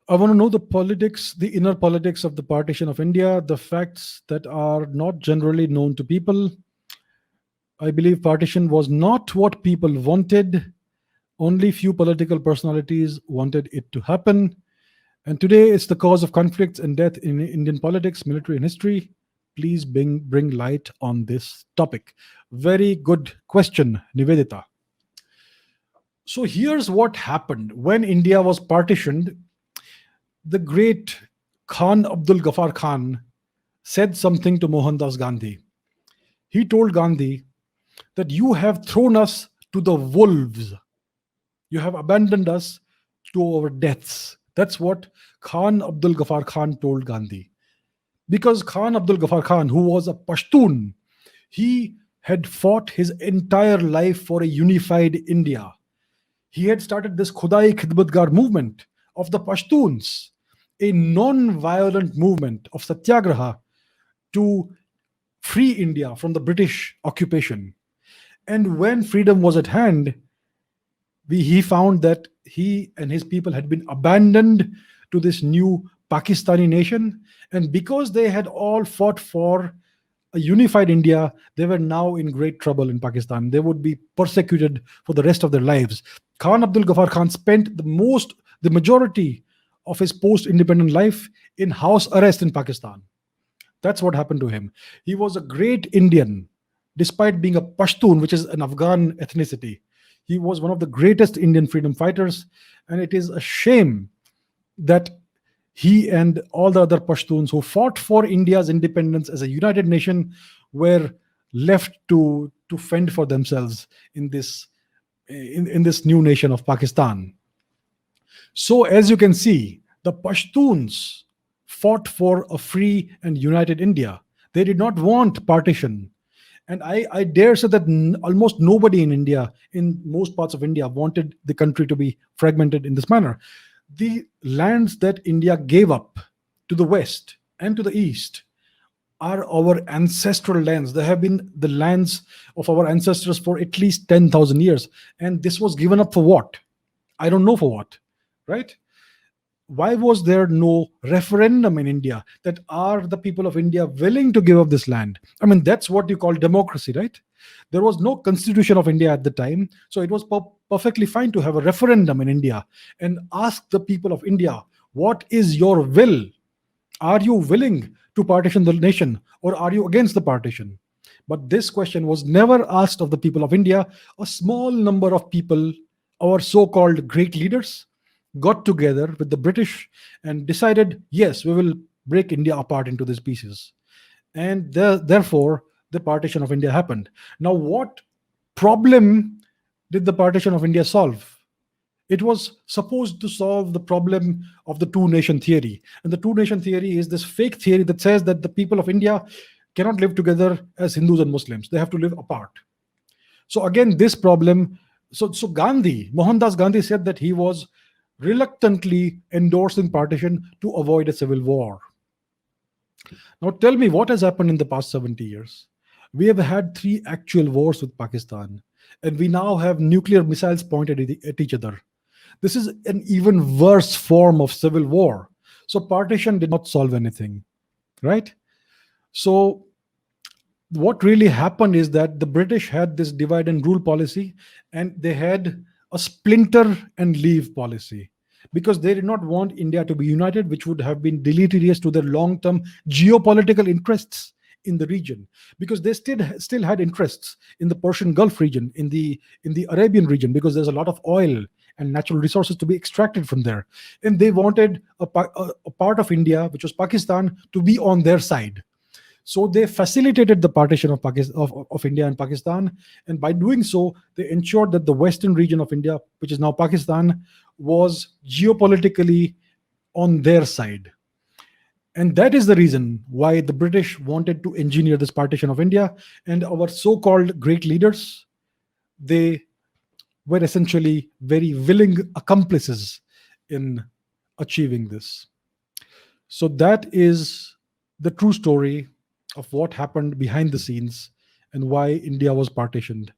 I want to know the politics, the inner politics of the partition of India, the facts that are not generally known to people. I believe partition was not what people wanted. Only few political personalities wanted it to happen. And today it's the cause of conflicts and death in Indian politics, military, and history. Please bring light on this topic. Very good question, Nivedita. So here's what happened when India was partitioned. The great Khan Abdul Ghaffar Khan said something to Mohandas Gandhi. He told Gandhi that you have thrown us to the wolves. You have abandoned us to our deaths. That's what Khan Abdul Ghaffar Khan told Gandhi. Because Khan Abdul Ghaffar Khan, who was a Pashtun, he had fought his entire life for a unified India. He had started this Khudai Khidmatgar movement of the Pashtuns, a non-violent movement of satyagraha to free India from the British occupation. And when freedom was at hand, he found that he and his people had been abandoned to this new Pakistani nation. And because they had all fought for a unified India, they were now in great trouble in Pakistan. They would be persecuted for the rest of their lives. Khan Abdul Ghaffar Khan spent the majority of his post-independent life in house arrest in Pakistan. That's what happened to him. He was a great Indian, despite being a Pashtun, which is an Afghan ethnicity. He was one of the greatest Indian freedom fighters, and it is a shame that he and all the other Pashtuns who fought for India's independence as a united nation were left to fend for themselves in this new nation of Pakistan. So, as you can see, the Pashtuns fought for a free and united India. They did not want partition. And I dare say that almost nobody in India, in most parts of India, wanted the country to be fragmented in this manner. The lands that India gave up to the west and to the east are our ancestral lands. They have been the lands of our ancestors for at least 10,000 years. And this was given up for what? I don't know for what, right? Why was there no referendum in India that are the people of India willing to give up this land? I mean, that's what you call democracy, right? There was no constitution of India at the time. So it was perfectly fine to have a referendum in India and ask the people of India, what is your will? Are you willing to partition the nation or are you against the partition? But this question was never asked of the people of India. A small number of people, our so called great leaders, got together with the British and decided, yes, we will break India apart into these pieces. And therefore, the partition of India happened. Now, what problem did the partition of India solve? It was supposed to solve the problem of the two nation theory. And the two nation theory is this fake theory that says that the people of India cannot live together as Hindus and Muslims, they have to live apart. So, again, this problem. So Gandhi, Mohandas Gandhi said that he was reluctantly endorsing partition to avoid a civil war. Now, tell me what has happened in the past 70 years. We have had three actual wars with Pakistan, and we now have nuclear missiles pointed at each other. This is an even worse form of civil war. So, partition did not solve anything, right? So, what really happened is that the British had this divide and rule policy, and they had a splinter and leave policy because they did not want India to be united, which would have been deleterious to their long-term geopolitical interests in the region, because they still had interests in the Persian Gulf region, in the Arabian region, because there's a lot of oil and natural resources to be extracted from there, and they wanted a part of India, which was Pakistan, to be on their side. So they facilitated the partition of of India and Pakistan, and by doing so, they ensured that the western region of India, which is now Pakistan, was geopolitically on their side. And that is the reason why the British wanted to engineer this partition of India. And our so-called great leaders, they were essentially very willing accomplices in achieving this. So that is the true story of what happened behind the scenes and why India was partitioned.